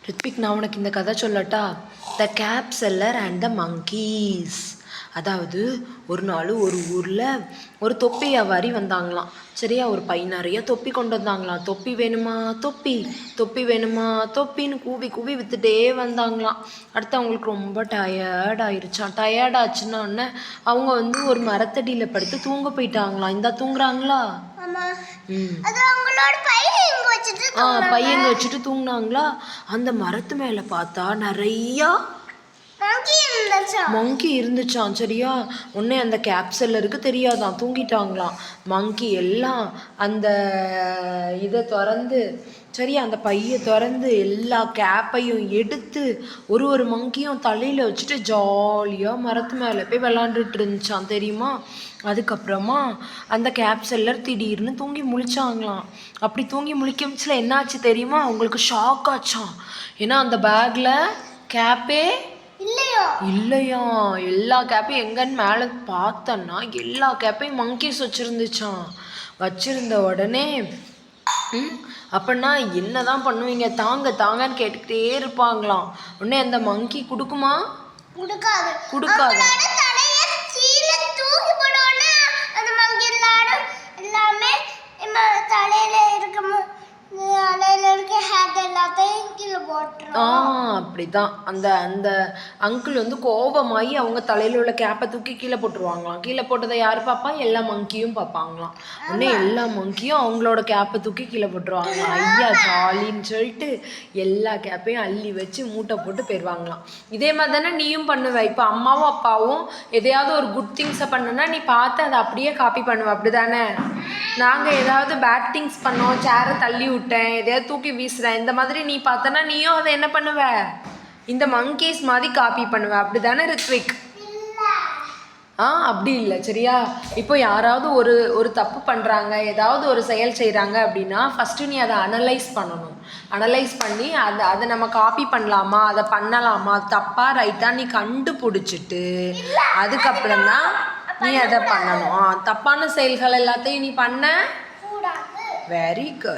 ரித்விக், நான் உனக்கு இந்த கதை சொல்லட்டா? The cap seller and the monkeys. அதாவது ஒரு நாள் ஒரு ஊரில் ஒரு தொப்பி வியாபாரி வந்தாங்களாம். சரியா? ஒரு பை நிறைய தொப்பி கொண்டு வந்தாங்களாம். தொப்பி வேணுமா தொப்பி, தொப்பி வேணுமா தொப்பின்னு கூவி கூவி விற்றுட்டே வந்தாங்களாம். அடுத்து அவங்களுக்கு ரொம்ப டயர்ட் ஆயிடுச்சான். டயர்ட் ஆச்சுன்னா அவங்க ஒரு மரத்தடியில் படுத்து தூங்க போயிட்டாங்களாம். இந்தா தூங்குறாங்களா? பையங்க வச்சுட்டு தூங்கினாங்களா? அந்த மரத்து மேலே பார்த்தா நிறையா மங்கி இருந்துச்சான். சரியா? உடனே அந்த கேப் செல்லருக்கு தெரியாதான், தூங்கிட்டாங்களாம். மங்கி எல்லாம் அந்த இதை திறந்து, சரியா, அந்த பையை திறந்து எல்லா கேப்பையும் எடுத்து ஒரு மங்கியும் தலையில் வச்சுட்டு ஜாலியாக மரத்து மேலே போய் விளாண்டுட்டு இருந்துச்சான். தெரியுமா? அதுக்கப்புறமா அந்த கேப் செல்லர் திடீர்னு தூங்கி முழிச்சாங்களாம். அப்படி தூங்கி முழிக்கமிச்சில் என்னாச்சு தெரியுமா? அவங்களுக்கு ஷாக் ஆச்சான். ஏன்னா அந்த பேக்கில் கேப்பே இல்லையா. எல்லா கேப்பையும் எங்கன்னு மேலே பார்த்தோன்னா எல்லா கேப்பையும் மங்கீஸ் வச்சுருந்துச்சான். வச்சிருந்த உடனே அப்படின்னா என்னதான் பண்ணுவீங்க? தாங்க தாங்கன்னு கேட்டுக்கிட்டே இருப்பாங்களாம். உடனே அந்த மங்கி கொடுக்குமா? கொடுக்காது. அப்படிதான் அந்த அந்த அங்கிள் கோபமாகி அவங்க தலையில உள்ள கேப்பை தூக்கி கீழே போட்டுருவாங்களாம். கீழே போட்டதை யார் பார்ப்பா? எல்லா மங்கியும் பார்ப்பாங்களாம். உடனே எல்லா மங்கியும் அவங்களோட கேப்பை தூக்கி கீழே போட்டுருவாங்களாம். ஐயா ஜாலின்னு சொல்லிட்டு எல்லா கேப்பையும் அள்ளி வச்சு மூட்டை போட்டு போயிடுவாங்களாம். இதே மாதிரி தானே நீயும் பண்ணுவ. இப்போ அம்மாவும் அப்பாவும் எதையாவது ஒரு குட் திங்ஸை பண்ணுனா நீ பார்த்து அதை அப்படியே காப்பி பண்ணுவ, அப்படிதானே? நாங்கள் ஏதாவது பேட் திங்ஸ் பண்ணோம், சேரை தள்ளி விட்டேன், எதையாவது தூக்கி வீசுகிறேன், இந்த மாதிரி நீ பார்த்தனா நீயும் அதை என்ன பண்ணுவ? இந்த மங்கீஸ் மாதிரி காப்பி பண்ணுவ, அப்படிதானே ரித்விக்? அப்படி இல்லை. சரியா? இப்போ யாராவது ஒரு தப்பு பண்ணுறாங்க, ஏதாவது ஒரு செயல் செய்கிறாங்க அப்படின்னா ஃபஸ்ட்டு நீ அதை அனலைஸ் பண்ணணும். அனலைஸ் பண்ணி அதை நம்ம காப்பி பண்ணலாமா, அதை பண்ணலாமா, தப்பா ரைட்டா நீ கண்டுபிடிச்சிட்டு அதுக்கப்புறம் தான் நீ அதை பண்ணணும். தப்பான செயல்கள் எல்லாத்தையும் நீ பண்ண வெரி குட்.